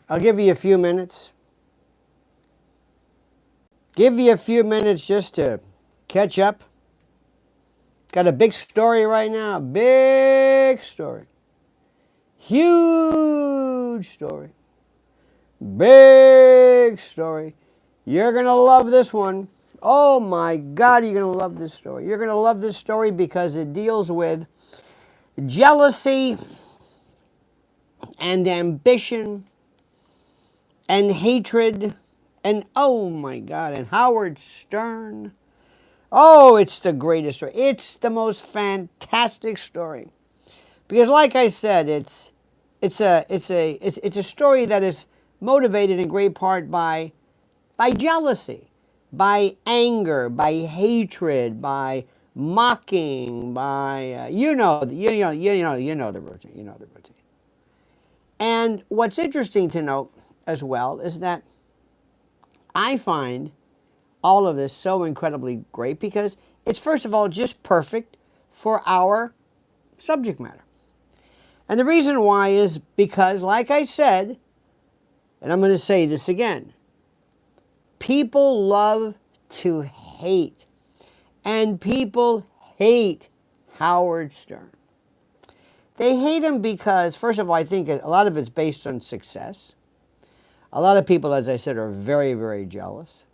I'll give you a few minutes. Give you a few minutes just to catch up. Got a big story right now. Big story. Huge story. Big story. You're going to love this one. Oh my God, you're going to love this story. You're going to love this story because it deals with jealousy and ambition and hatred and, oh my God, and Howard Stern. Oh, it's the greatest story. It's the most fantastic story. Because like I said, it's a story that is motivated in great part by jealousy, by anger, by hatred, by mocking, by you know the routine, you know the routine. And what's interesting to note as well is that I find all of this so incredibly great because it's first of all just perfect for our subject matter. And the reason why is because, like I said, and I'm going to say this again, people love to hate. And people hate Howard Stern. They hate him because, first of all, I think a lot of it's based on success. A lot of people, as I said, are very, very jealous.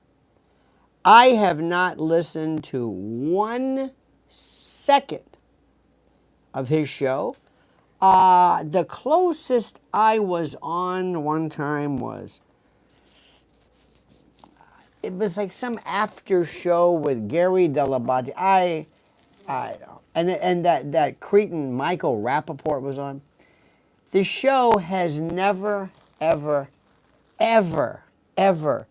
I have not listened to 1 second of his show. The closest I was on one time was, it was like some after show with Gary Delabate. I don't. And that cretin Michael Rappaport was on. The show has never, ever, ever, ever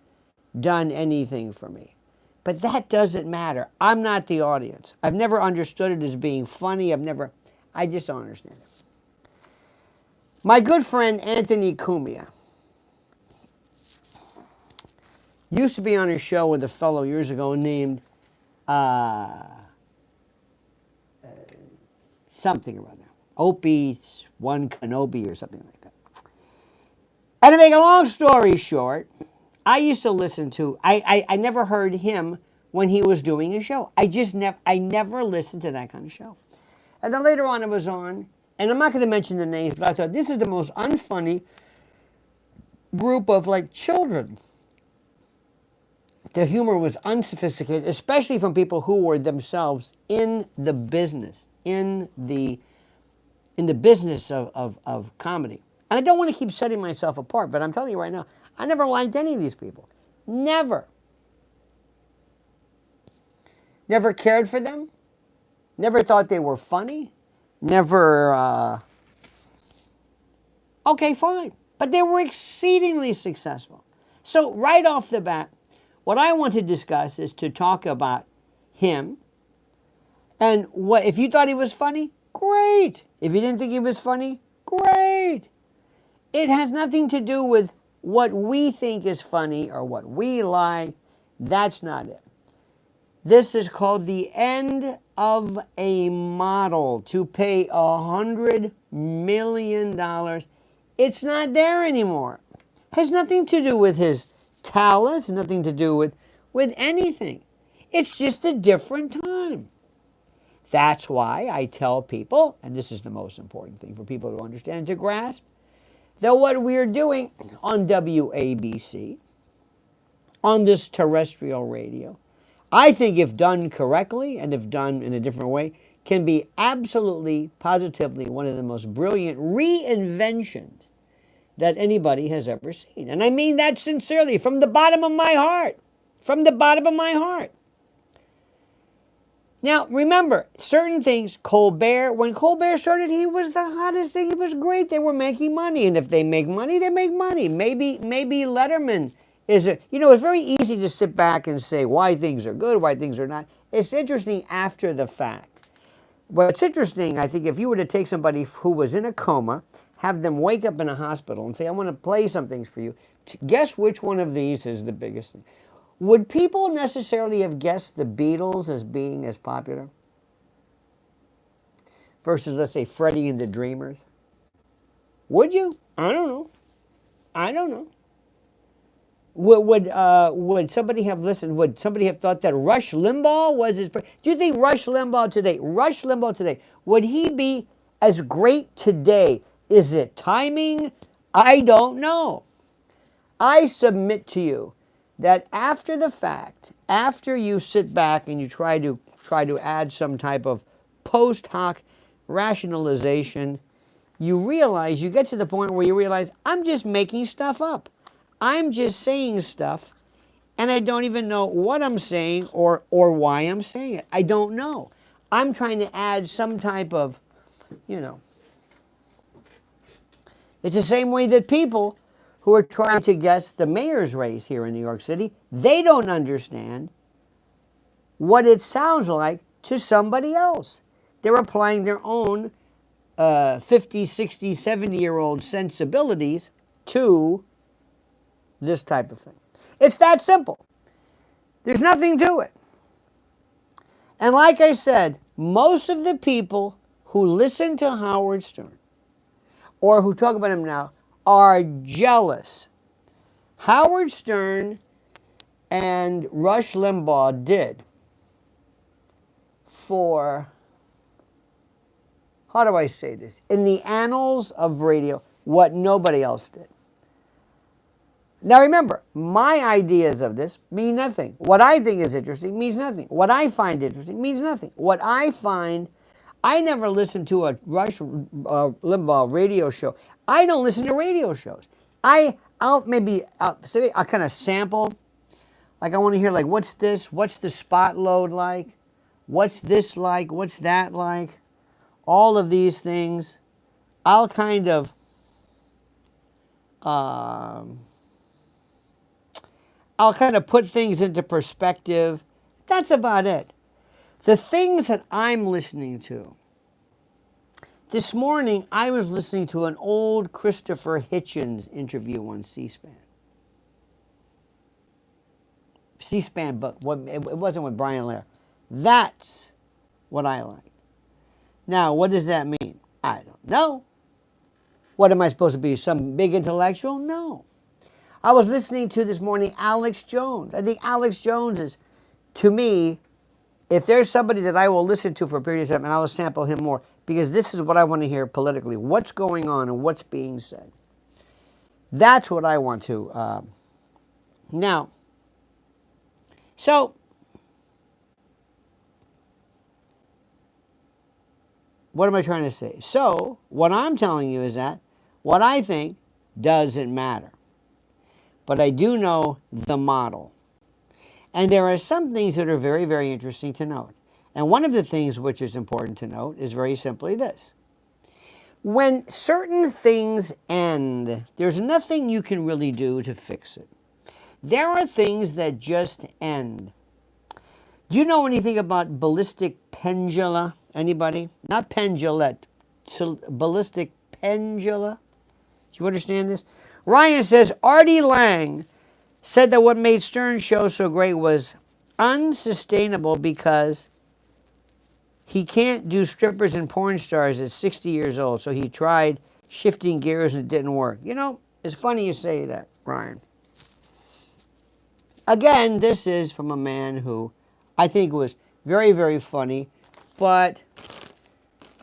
done anything for me. But that doesn't matter. I'm not the audience. I've never understood it as being funny. I just don't understand it. My good friend Anthony Cumia used to be on a show with a fellow years ago named something or other. Opie, One Kenobi or something like that. And to make a long story short, I used to listen to, I never heard him when he was doing a show. I never listened to that kind of show. And then later on it was on, and I'm not going to mention the names, but I thought this is the most unfunny group of like children. The humor was unsophisticated, especially from people who were themselves in the business, in the business of comedy. And I don't want to keep setting myself apart, but I'm telling you right now, I never liked any of these people. Never. Never cared for them. Never thought they were funny. Never, okay, fine. But they were exceedingly successful. So right off the bat, what I want to discuss is to talk about him. And what if you thought he was funny? Great. If you didn't think he was funny, great. It has nothing to do with what we think is funny or what we like. That's not it. This is called the end of a model to pay $100 million. It's not there anymore. Has nothing to do with his talents, nothing to do with anything. It's just a different time. That's why I tell people, and this is the most important thing for people to understand, to grasp, that what we're doing on WABC, on this terrestrial radio, I think if done correctly and if done in a different way, can be absolutely, positively one of the most brilliant reinventions that anybody has ever seen. And I mean that sincerely, from the bottom of my heart. From the bottom of my heart. Now, remember, certain things, when Colbert started, he was the hottest thing. He was great. They were making money. And if they make money, they make money. Maybe Letterman is it's very easy to sit back and say why things are good, why things are not. It's interesting after the fact. What's interesting, I think, if you were to take somebody who was in a coma, have them wake up in a hospital and say, I want to play some things for you, guess which one of these is the biggest thing? Would people necessarily have guessed the Beatles as being as popular versus, let's say, Freddie and the Dreamers? Would you? I don't know. I don't know. Would somebody have listened? Would somebody have thought that Rush Limbaugh was his? Do you think Rush Limbaugh today, would he be as great today? Is it timing? I don't know. I submit to you that after the fact, after you sit back and you try to add some type of post hoc rationalization, you get to the point where you realize I'm just making stuff up. I'm just saying stuff and I don't even know what I'm saying or why I'm saying it. I don't know. I'm trying to add some type of, you know. It's the same way that people who are trying to guess the mayor's race here in New York City, they don't understand what it sounds like to somebody else. They're applying their own 50, 60, 70-year-old sensibilities to this type of thing. It's that simple. There's nothing to it. And like I said, most of the people who listen to Howard Stern or who talk about him now are jealous. Howard Stern and Rush Limbaugh did for, how do I say this, in the annals of radio, what nobody else did. Now remember, my ideas of this mean nothing. What I think is interesting means nothing. What I find interesting means nothing. I never listened to a Rush Limbaugh radio show. I don't listen to radio shows. I'll kind of sample. Like I want to hear like, what's this? What's the spot load like? What's this like? What's that like? All of these things. I'll kind of put things into perspective. That's about it. The things that I'm listening to. This morning, I was listening to an old Christopher Hitchens interview on C-SPAN. C-SPAN, but it wasn't with Brian Lehrer. That's what I like. Now, what does that mean? I don't know. What am I supposed to be, some big intellectual? No. I was listening to this morning Alex Jones. I think Alex Jones is, to me, if there's somebody that I will listen to for a period of time, and I will sample him more, because this is what I want to hear politically. What's going on and what's being said. That's what I want to. Now, so, what am I trying to say? So, what I'm telling you is that what I think doesn't matter. But I do know the model. And there are some things that are very, very interesting to note. And one of the things which is important to note is very simply this. When certain things end, there's nothing you can really do to fix it. There are things that just end. Do you know anything about ballistic pendula? Anybody? Not pendulette. Ballistic pendula? Do you understand this? Ryan says, Artie Lang said that what made Stern's show so great was unsustainable because he can't do strippers and porn stars at 60 years old, so he tried shifting gears and it didn't work. You know, it's funny you say that, Ryan. Again, this is from a man who I think was very, very funny, but,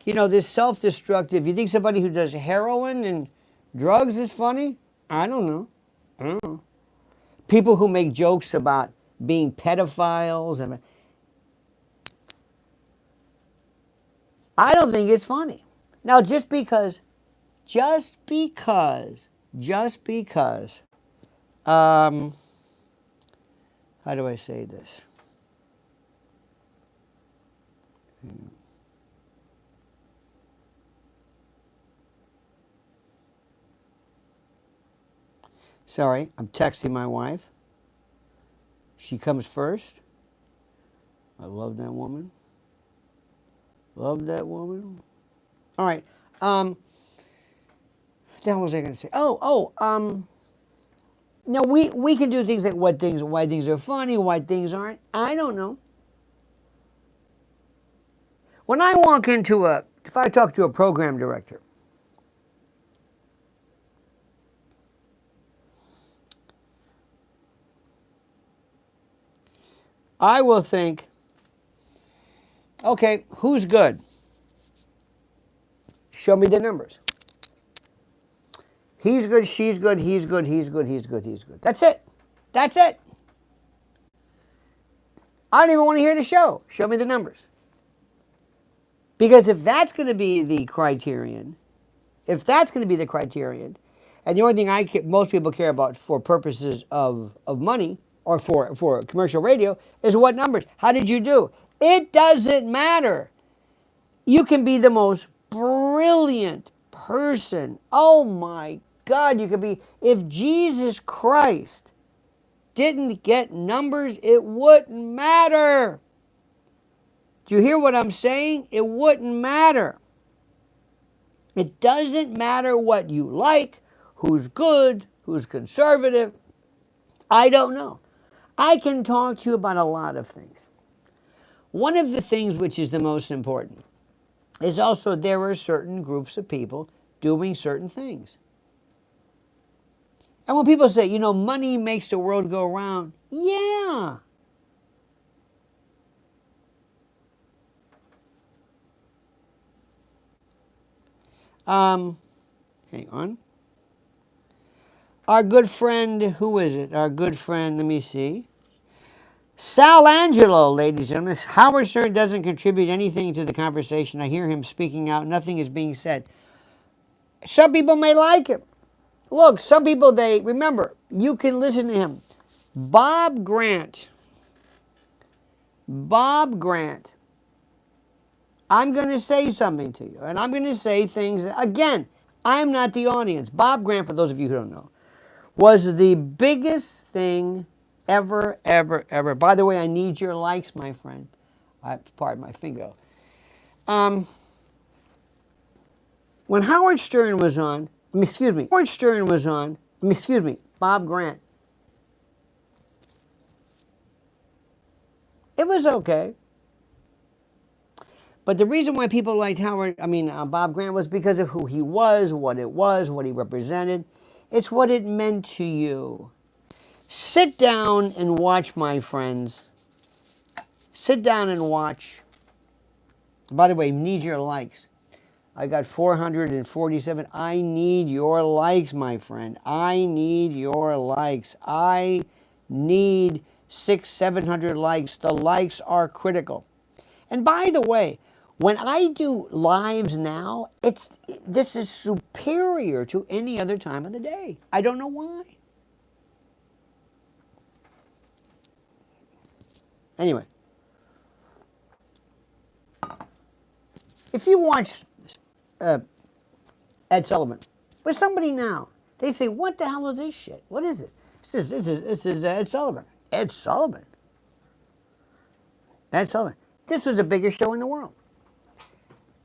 you know, this self-destructive, you think somebody who does heroin and drugs is funny? I don't know. People who make jokes about being pedophiles, and I don't think it's funny. Now, just because, how do I say this? Sorry, I'm texting my wife. She comes first. I love that woman. Love that woman. All right. What the hell was I going to say? Now we can do things like why things are funny, why things aren't. I don't know. When I walk into if I talk to a program director, I will think, okay, who's good? Show me the numbers. He's good, she's good, he's good, he's good, he's good, he's good. That's it. That's it. I don't even want to hear the show. Show me the numbers. Because if that's going to be the criterion, and the only thing most people care about for purposes of money or for commercial radio is what numbers. How did you do? It doesn't matter. You can be the most brilliant person. Oh my God, you could be. If Jesus Christ didn't get numbers, it wouldn't matter. Do you hear what I'm saying? It wouldn't matter. It doesn't matter what you like, who's good, who's conservative. I don't know. I can talk to you about a lot of things. One of the things which is the most important is also there are certain groups of people doing certain things. And when people say, money makes the world go round, yeah. Hang on. Our good friend, who is it? Our good friend, let me see. Sal Angelo, ladies and gentlemen. Howard Stern doesn't contribute anything to the conversation. I hear him speaking out. Nothing is being said. Some people may like him. Look, some people, remember, you can listen to him. Bob Grant. I'm going to say something to you, and I'm going to say things. Again, I'm not the audience. Bob Grant, for those of you who don't know, was the biggest thing ever, ever, ever. By the way, I need your likes, my friend. Pardon my finger. When Howard Stern was on, Bob Grant, it was okay. But the reason why people liked Bob Grant was because of who he was, what he represented. It's what it meant to you. Sit down and watch, my friends. Sit down and watch. By the way, need your likes. I got 447. I need your likes, my friend. I need your likes. I need 600-700 likes. The likes are critical. And by the way, when I do lives now, this is superior to any other time of the day. I don't know why. Anyway, if you watch Ed Sullivan with somebody now, they say, "What the hell is this shit? What is it?" This is Ed Sullivan. Ed Sullivan. This is the biggest show in the world.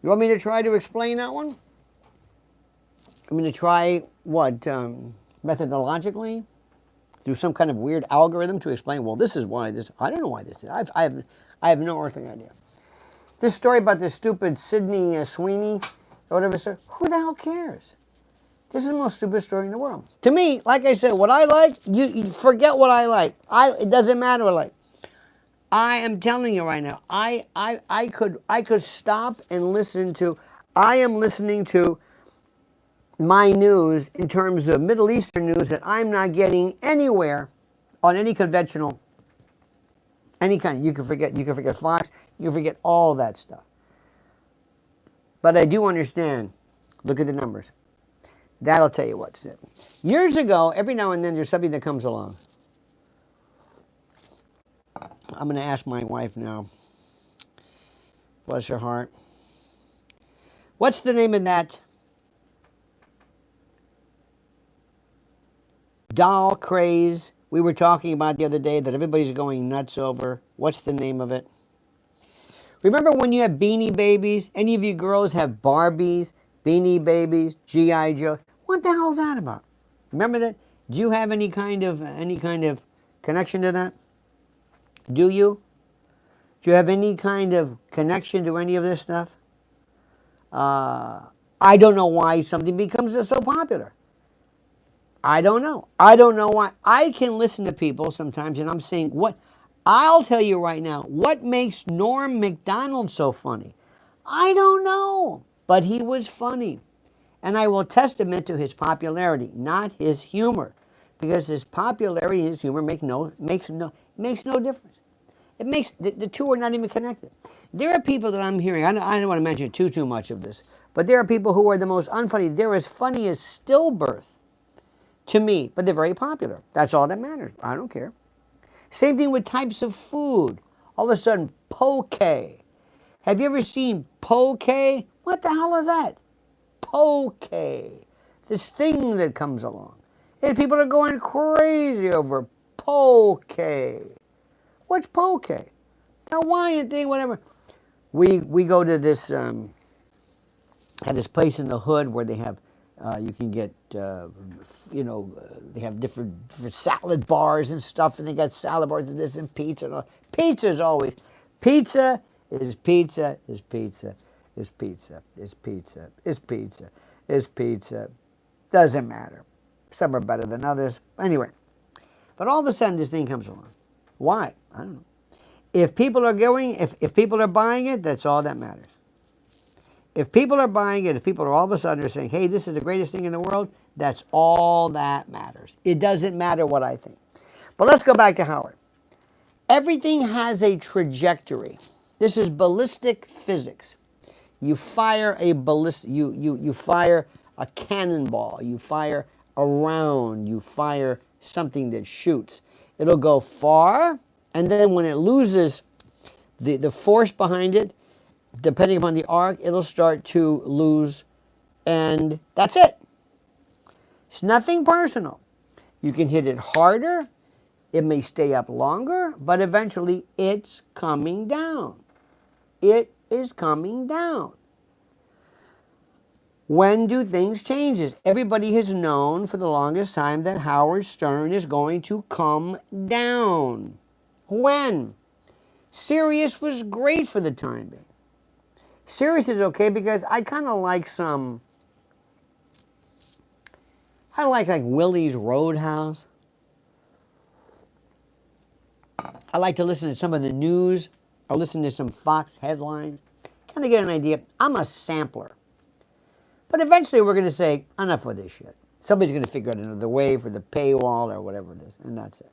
You want me to try to explain that one? I'm going to try what methodologically do some kind of weird algorithm to explain. Well, this is why this. I don't know why this is. I have no earthly idea. This story about this stupid Sydney Sweeney or whatever, sir. Who the hell cares? This is the most stupid story in the world. To me, like I said, what I like, you forget what I like. It doesn't matter what I like. I am telling you right now, I could stop and listen to. I am listening to my news in terms of Middle Eastern news that I'm not getting anywhere on any conventional, any kind. You can forget Fox, you can forget all of that stuff. But I do understand. Look at the numbers. That'll tell you what's it. Years ago, every now and then there's something that comes along. I'm going to ask my wife now. Bless her heart. What's the name of that doll craze we were talking about the other day that everybody's going nuts over? What's the name of it? Remember when you have Beanie Babies? Any of you girls have Barbies, Beanie Babies, G.I. Joe? What the hell is that about? Remember that? Do you have any kind of connection to that? Do you? Do you have any kind of connection to any of this stuff? I don't know why something becomes so popular. I don't know. I don't know why. I can listen to people sometimes and I'm saying, what? I'll tell you right now, what makes Norm Macdonald so funny? I don't know, but he was funny. And I will testament to his popularity, not his humor, because his popularity and his humor makes no difference. It makes the two are not even connected. There are people that I'm hearing. I don't want to mention too much of this, but there are people who are the most unfunny. They're as funny as stillbirth to me, but they're very popular. That's all that matters. I don't care. Same thing with types of food. All of a sudden, poke. Have you ever seen poke? What the hell is that? Poke. This thing that comes along. And people are going crazy over poke. What's poke? The Hawaiian thing, whatever. We go to this at this place in the hood where they have you can get they have different salad bars and stuff, and they got salad bars and this and pizza. And pizza is always pizza is pizza is pizza is pizza is pizza is pizza is pizza. Doesn't matter. Some are better than others. Anyway, but all of a sudden this thing comes along. Why? I don't know. If people are going, if people are buying it, that's all that matters. If people are buying it, if people are all of a sudden saying, hey, this is the greatest thing in the world, that's all that matters. It doesn't matter what I think. But let's go back to Howard. Everything has a trajectory. This is ballistic physics. You fire a you fire a cannonball, you fire a round, you fire something that shoots. It'll go far, and then when it loses the force behind it, depending upon the arc, it'll start to lose, and that's it. It's nothing personal. You can hit it harder, it may stay up longer, but eventually it's coming down. It is coming down. When do things change? Everybody has known for the longest time that Howard Stern is going to come down. When? Sirius was great for the time being. Sirius is okay because I kind of like I like Willie's Roadhouse. I like to listen to some of the news or listen to some Fox headlines. Kind of get an idea. I'm a sampler. But eventually we're going to say, enough with this shit. Somebody's going to figure out another way for the paywall or whatever it is, and that's it.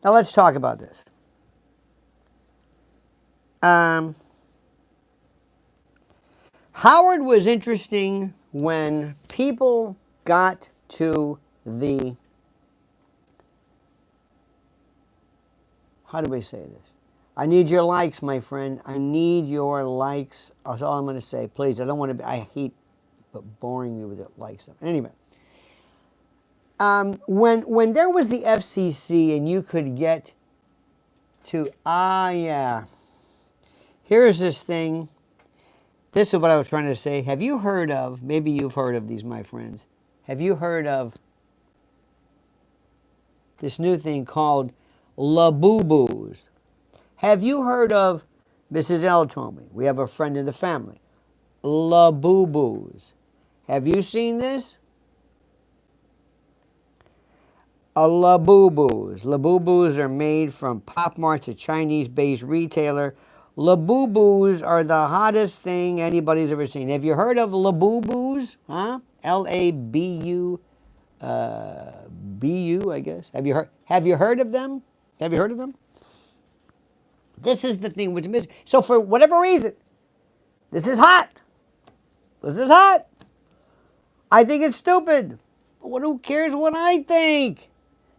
Now let's talk about this. Howard was interesting when people got to the, how do we say this? I need your likes, my friend. I need your likes. That's all I'm going to say. Please, I don't want to be, I hate boring you with it likes. Anyway, when there was the FCC and you could get to, here's this thing. This is what I was trying to say. Have you heard of, maybe you've heard of these, my friends. Have you heard of this new thing called Laboo-Boos? Have you heard of, Mrs. L told me, we have a friend in the family, Laboo-Boos. Have you seen this? A Laboo-Boos. Laboo-Boos are made from Pop Mart's, a Chinese-based retailer. Laboo-Boos are the hottest thing anybody's ever seen. Have you heard of Laboo-Boos? Huh? Labuu, I guess. Have you heard of them? Have you heard of them? This is the thing which is missing. So for whatever reason, this is hot. This is hot. I think it's stupid. But who cares what I think?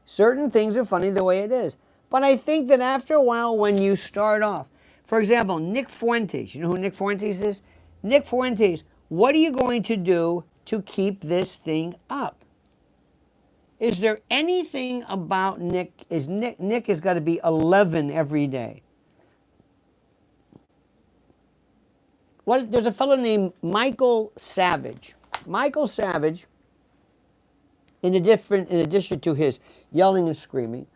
Certain things are funny the way it is. But I think that after a while, when you start off, for example, Nick Fuentes, you know who Nick Fuentes is? Nick Fuentes, what are you going to do to keep this thing up? Is there anything about Nick? Nick has got to be 11 every day. There's a fellow named Michael Savage. Michael Savage, in addition to his yelling and screaming,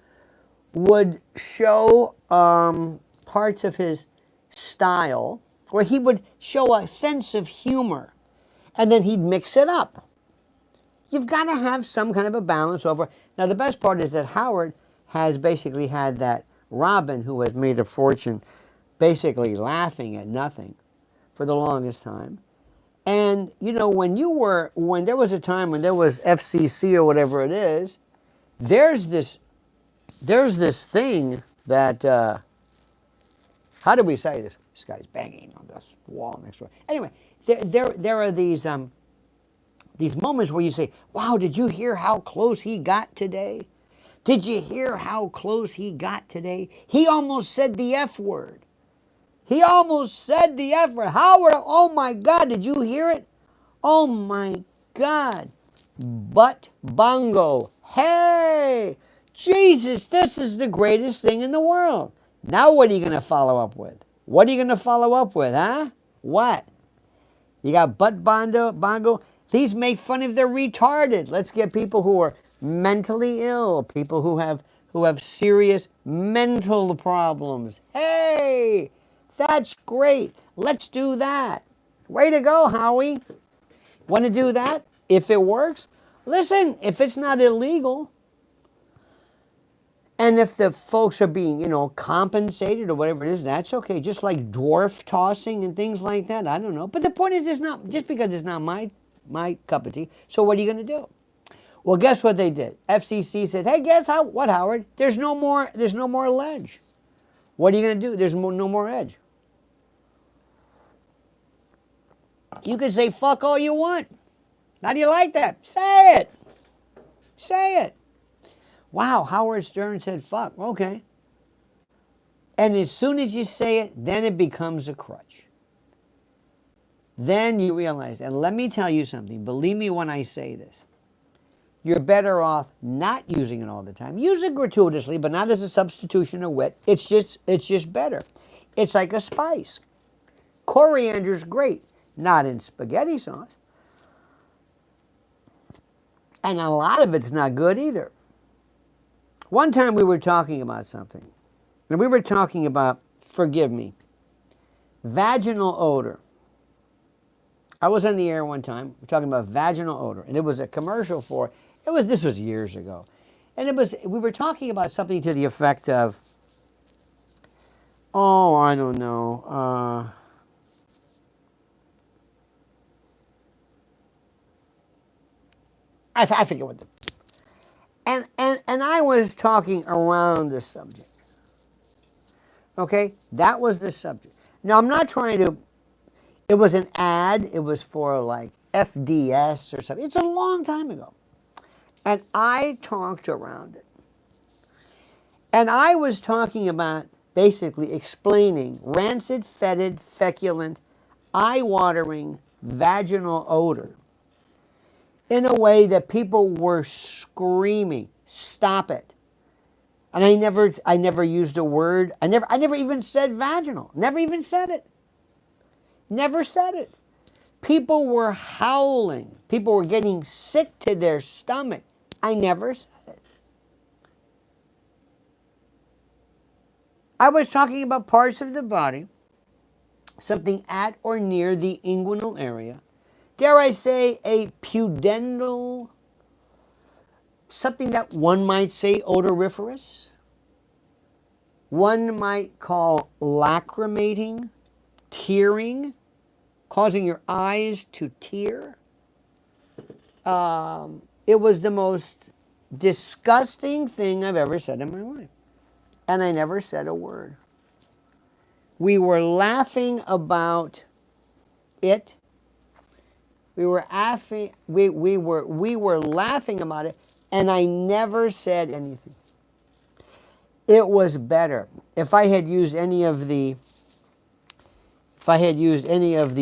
would show parts of his style where he would show a sense of humor, and then he'd mix it up. You've got to have some kind of a balance over. Now, the best part is that Howard has basically had that Robin, who has made a fortune basically laughing at nothing for the longest time. And you know, when there was a time when there was FCC or whatever it is, there's this thing that how do we say this? This guy's banging on this wall next door. Anyway, there are these moments where you say, "Wow, did you hear how close he got today? Did you hear how close he got today? He almost said the F word. He almost said the F word. Howard, oh my God, did you hear it? Oh my God. But bongo. Hey, Jesus, this is the greatest thing in the world. Now what are you going to follow up with? What are you going to follow up with, huh? What? You got butt bongo. These make fun if they're retarded. Let's get people who are mentally ill, people who have serious mental problems. Hey, that's great. Let's do that. Way to go, Howie. Want to do that? If it works? Listen, if it's not illegal, and if the folks are being, compensated or whatever it is, that's okay. Just like dwarf tossing and things like that. I don't know. But the point is, it's not just because it's not my cup of tea. So what are you going to do? Well, guess what they did? FCC said, "Hey, guess what, Howard? There's no more ledge. What are you going to do? There's no more edge." You can say fuck all you want. How do you like that? Say it. Say it. Wow, Howard Stern said fuck. Okay. And as soon as you say it, then it becomes a crutch. Then you realize, and let me tell you something, believe me when I say this, you're better off not using it all the time. Use it gratuitously, but not as a substitution of wit. It's just better. It's like a spice. Coriander's great, not in spaghetti sauce. And a lot of it's not good either. One time we were talking about something, and we were talking about, forgive me, vaginal odor. I was on the air one time, we're talking about vaginal odor, and it was a commercial for, this was years ago, and we were talking about something to the effect of, oh, I don't know, I forget what the, and I was talking around the subject. Okay, that was the subject. Now I'm not trying to. It was an ad. It was for like FDS or something. It's a long time ago, and I talked around it. And I was talking about basically explaining rancid, fetid, feculent, eye-watering vaginal odor in a way that people were screaming, "Stop it!" And I never used a word. I never even said vaginal. Never even said it. Never said it. People were howling. People were getting sick to their stomach. I never said it. I was talking about parts of the body, something at or near the inguinal area. Dare I say a pudendal, something that one might say odoriferous. One might call lacrimating, tearing, causing your eyes to tear. It was the most disgusting thing I've ever said in my life. And I never said a word. We were laughing about it. We were laughing about it, and I never said anything. It was better. If I had used any of the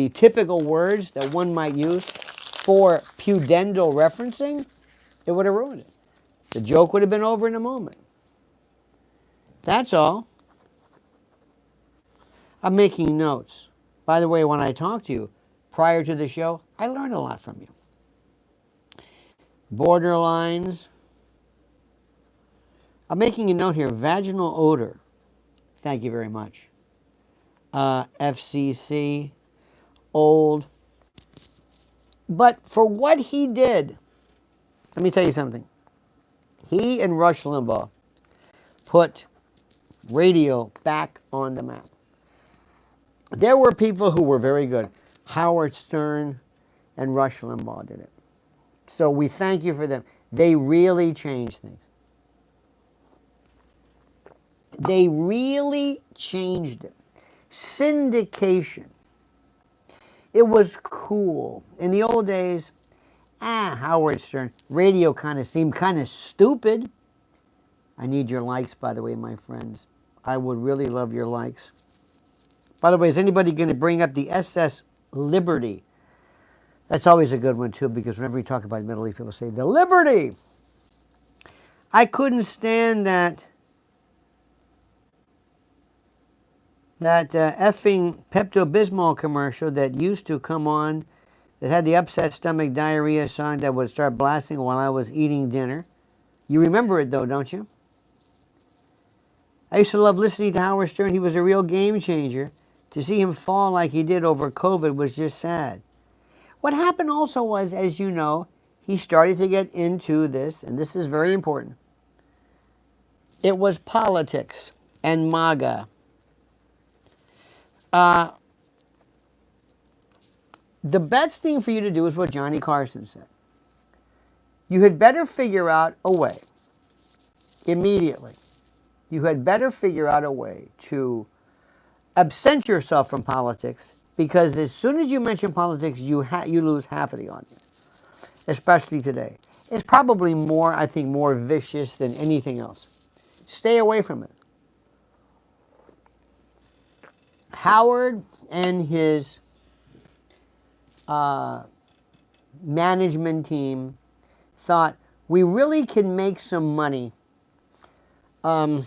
typical words that one might use for pudendal referencing, it would have ruined it. The joke would have been over in a moment. That's all. I'm making notes. By the way, when I talk to you prior to the show, I learned a lot from you. Borderlines. I'm making a note here. Vaginal odor. Thank you very much. FCC. Old. But for what he did, let me tell you something. He and Rush Limbaugh put Radio back on the map. There were people who were very good. Howard Stern and Rush Limbaugh did it. So we thank you for them. They really changed things. They really changed it. Syndication. It was cool. In the old days, Howard Stern. Radio kind of seemed kind of stupid. I need your likes, by the way, my friends. I would really love your likes. By the way, is anybody going to bring up the SS Liberty? That's always a good one, too, because whenever we talk about the Middle East, people say, the Liberty! I couldn't stand that effing Pepto-Bismol commercial that used to come on that had the upset stomach diarrhea song that would start blasting while I was eating dinner. You remember it, though, don't you? I used to love listening to Howard Stern. He was a real game changer. To see him fall like he did over COVID was just sad. What happened also was, as you know, he started to get into this, and this is very important. It was politics and MAGA. The best thing for you to do is what Johnny Carson said. You had better figure out a way, immediately, you had better figure out a way to absent yourself from politics, because as soon as you mention politics, you lose half of the audience, especially today. It's probably more, I think, more vicious than anything else. Stay away from it. Howard and his management team thought, we really can make some money hang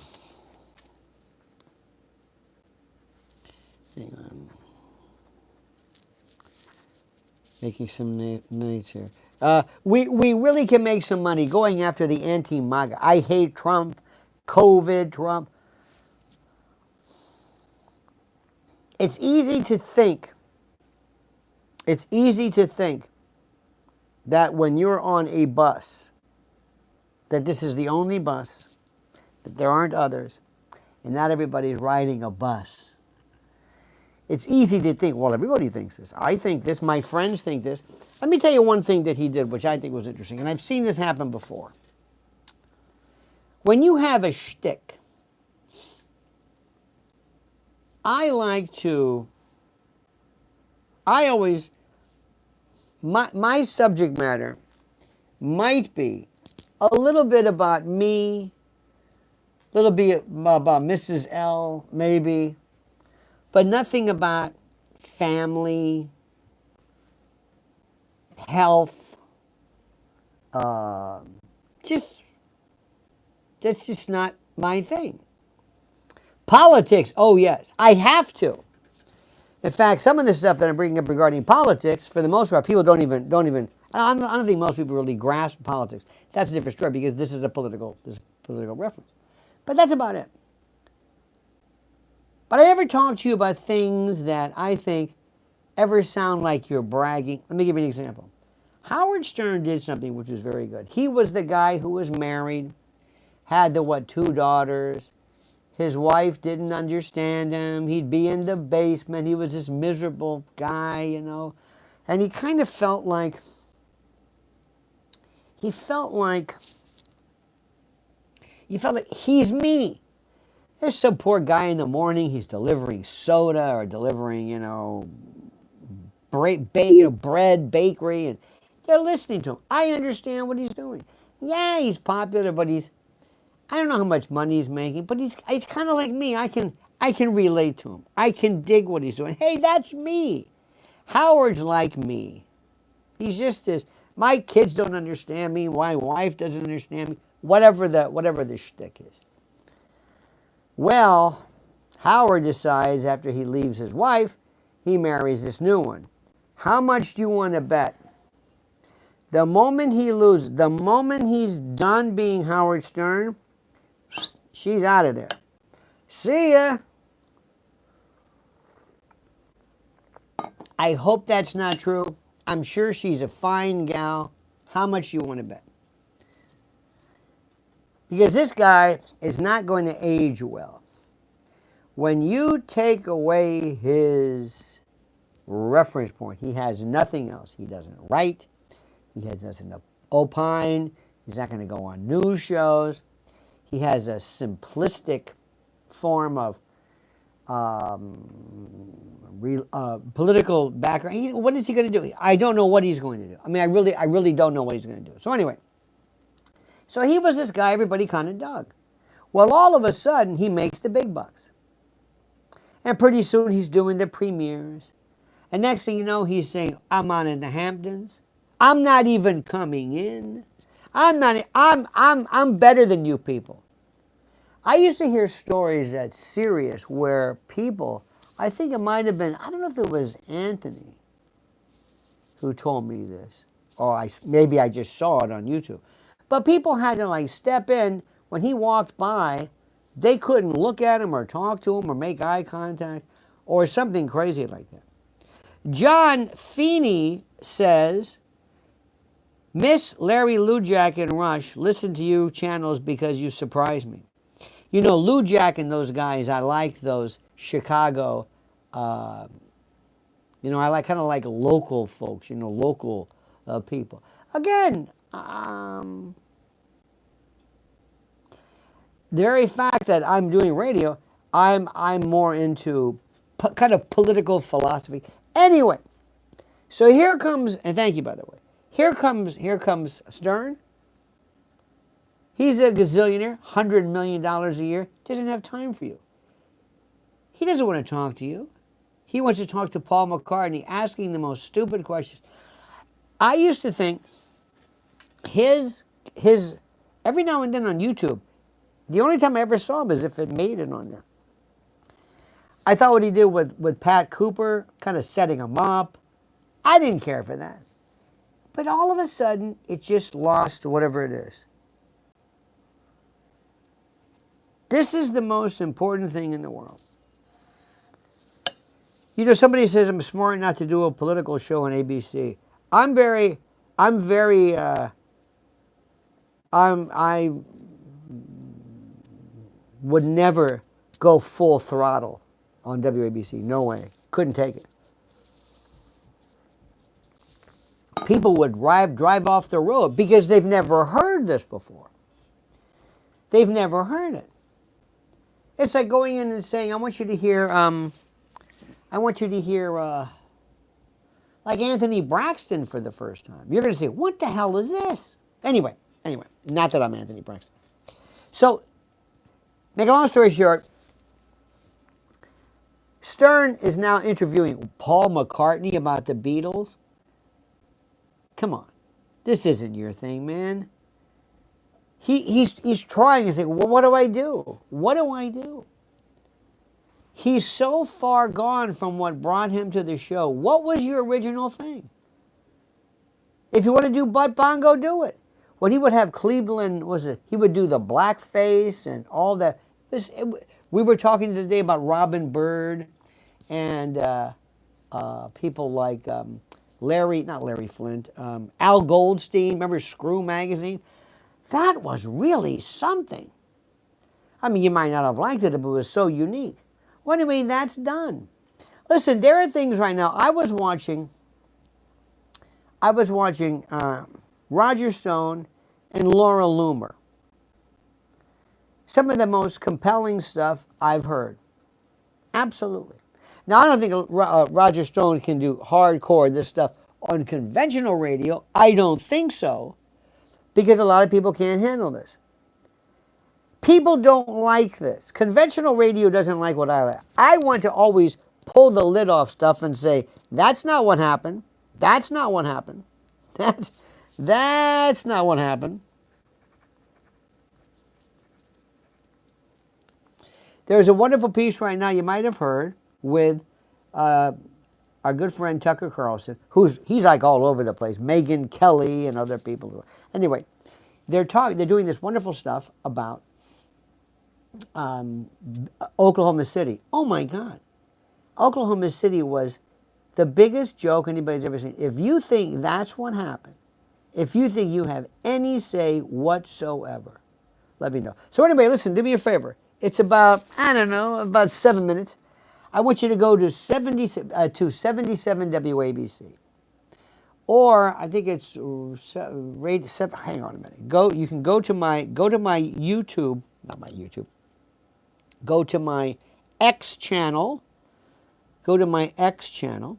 on. Making some notes here. We really can make some money going after the anti-MAGA. I hate Trump, COVID, Trump. It's easy to think that when you're on a bus, that this is the only bus, that there aren't others, and not everybody's riding a bus. It's easy to think, well, everybody thinks this. I think this. My friends think this. Let me tell you one thing that he did, which I think was interesting, and I've seen this happen before. When you have a shtick, my subject matter might be a little bit about me, a little bit about Mrs. L, maybe, but nothing about family, health, that's just not my thing. Politics, oh yes, I have to. In fact, some of the stuff that I'm bringing up regarding politics, for the most part, people don't even. I don't think most people really grasp politics. That's a different story because this is a political reference. But that's about it. But I ever talk to you about things that I think ever sound like you're bragging? Let me give you an example. Howard Stern did something which was very good. He was the guy who was married, had the 2 daughters. His wife didn't understand him. He'd be in the basement. He was this miserable guy, you know. And he kind of felt like he's me. There's some poor guy in the morning, he's delivering soda or delivering, bread, bakery, and they're listening to him. I understand what he's doing. Yeah, he's popular, but I don't know how much money he's making, but he's kind of like me. I can relate to him. I can dig what he's doing. Hey, that's me. Howard's like me. He's just this. My kids don't understand me. My wife doesn't understand me. Whatever the shtick is. Well, Howard decides after he leaves his wife, he marries this new one. How much do you want to bet? The moment he's done being Howard Stern, she's out of there. See ya. I hope that's not true. I'm sure she's a fine gal. How much do you want to bet? Because this guy is not going to age well. When you take away his reference point, he has nothing else. He doesn't write. He has nothing to opine. He's not going to go on news shows. He has a simplistic form of political background. What is he going to do? I don't know what he's going to do. I mean, I really don't know what he's going to do. So anyway, so he was this guy everybody kind of dug. Well, all of a sudden, he makes the big bucks. And pretty soon, he's doing the premieres. And next thing you know, he's saying, I'm on in the Hamptons. I'm not even coming in. I'm better than you people. I used to hear stories at Sirius where people, I think it might have been, I don't know if it was Anthony who told me this, or maybe I just saw it on YouTube. But people had to like step in when he walked by. They couldn't look at him or talk to him or make eye contact or something crazy like that. John Feeney says, Miss Larry Lujak and Rush, listen to you channels because you surprise me. You know, Lujak and those guys, I like those Chicago, I kind of like local folks, local people. Again, the very fact that I'm doing radio, I'm more into kind of political philosophy. Anyway, so here comes, and thank you by the way, here comes Stern. He's a gazillionaire, $100 million a year, doesn't have time for you. He doesn't want to talk to you. He wants to talk to Paul McCartney, asking the most stupid questions. I used to think his every now and then on YouTube, the only time I ever saw him is if it made it on there. I thought what he did with Pat Cooper, kind of setting him up, I didn't care for that. But all of a sudden, it just lost whatever it is. This is the most important thing in the world. Somebody says I'm smart not to do a political show on ABC. I would never go full throttle on WABC. No way. Couldn't take it. People would drive off the road because they've never heard this before. They've never heard it. It's like going in and saying, I want you to hear like Anthony Braxton for the first time. You're going to say, what the hell is this? Anyway, not that I'm Anthony Braxton. So, make a long story short, Stern is now interviewing Paul McCartney about the Beatles. Come on. This isn't your thing, man. He's trying to say, well, what do I do? What do I do? He's so far gone from what brought him to the show. What was your original thing? If you want to do butt bongo, do it. When he would have Cleveland, he would do the blackface and all that. We were talking today about Robin Bird and people like not Larry Flint, Al Goldstein. Remember Screw Magazine? That was really something. I mean, you might not have liked it, but it was so unique. Well, anyway, that's done. Listen, there are things right now. I was watching Roger Stone and Laura Loomer. Some of the most compelling stuff I've heard. Absolutely. Now, I don't think Roger Stone can do hardcore this stuff on conventional radio. I don't think so, because a lot of people can't handle this. People don't like this. Conventional radio doesn't like what I like. I want to always pull the lid off stuff and say, that's not what happened. That's not what happened. That's not what happened. There's a wonderful piece right now you might have heard with our good friend Tucker Carlson, he's like all over the place. Megyn Kelly and other people. Anyway, they're doing this wonderful stuff about Oklahoma City. Oh my God. Oklahoma City was the biggest joke anybody's ever seen. If you think that's what happened, if you think you have any say whatsoever, let me know. So anyway, listen, do me a favor. It's about, I don't know, about 7 minutes. I want you to go to 77 WABC. Or I think it's hang on a minute. You can go to my YouTube, not my YouTube. Go to my X channel. Go to my X channel.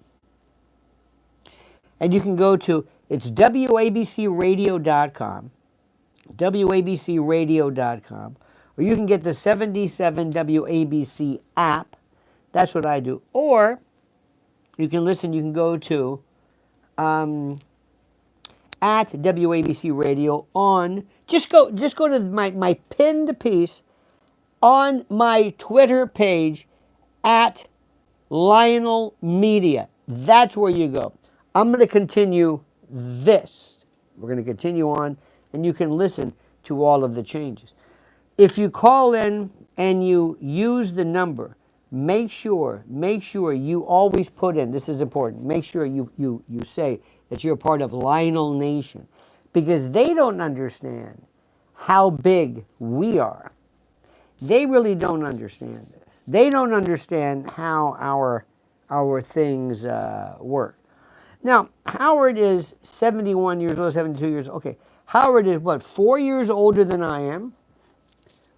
And you can go to, it's WABCradio.com. WABCradio.com. Or you can get the 77 WABC app. That's what I do. Or you can listen, you can go to at WABC Radio on, just go to my pinned piece on my Twitter page at Lionel Media. That's where you go. I'm going to continue this. We're going to continue on, and you can listen to all of the changes. If you call in and you use the number, make sure you always put in, this is important, make sure you say that you're part of Lionel Nation, because they don't understand how big we are. They really don't understand this. They don't understand how our things work. Now, Howard is 71 years old, 72 years old. Okay, Howard is what, 4 years older than I am?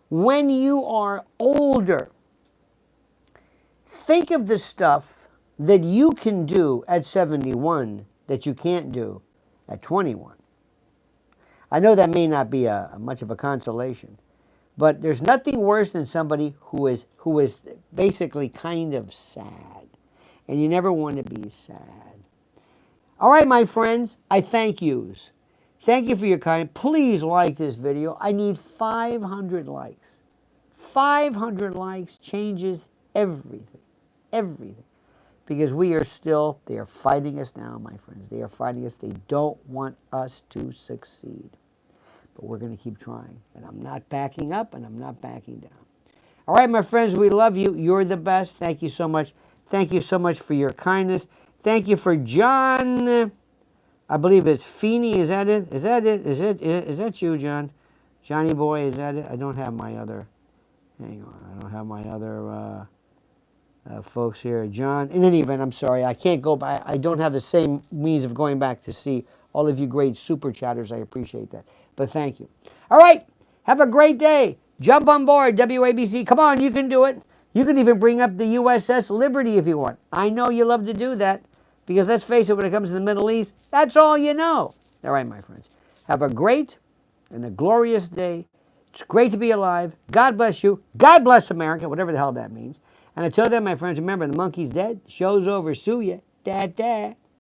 When you are older, think of the stuff that you can do at 71 that you can't do at 21. I know that may not be much of a consolation, but there's nothing worse than somebody who is basically kind of sad, and you never want to be sad. All right, my friends, I thank yous. Thank you for your kind. Please like this video. I need 500 likes. 500 likes changes everything. Everything. Because they are fighting us now, my friends. They are fighting us. They don't want us to succeed. But we're going to keep trying. And I'm not backing up, and I'm not backing down. All right, my friends, we love you. You're the best. Thank you so much. Thank you so much for your kindness. Thank you for John. I believe it's Feeney. Is that it? Is that you, John? Johnny boy, is that it? I don't have my other. Hang on. I don't have my other folks here. John. In any event, I'm sorry. I can't go by. I don't have the same means of going back to see all of you great super chatters. I appreciate that. But thank you. All right. Have a great day. Jump on board, WABC. Come on, you can do it. You can even bring up the USS Liberty if you want. I know you love to do that. Because let's face it, when it comes to the Middle East, that's all you know. All right, my friends. Have a great and a glorious day. It's great to be alive. God bless you. God bless America, whatever the hell that means. And until then, my friends, remember, the monkey's dead. Show's over. Sue ya. Da, da.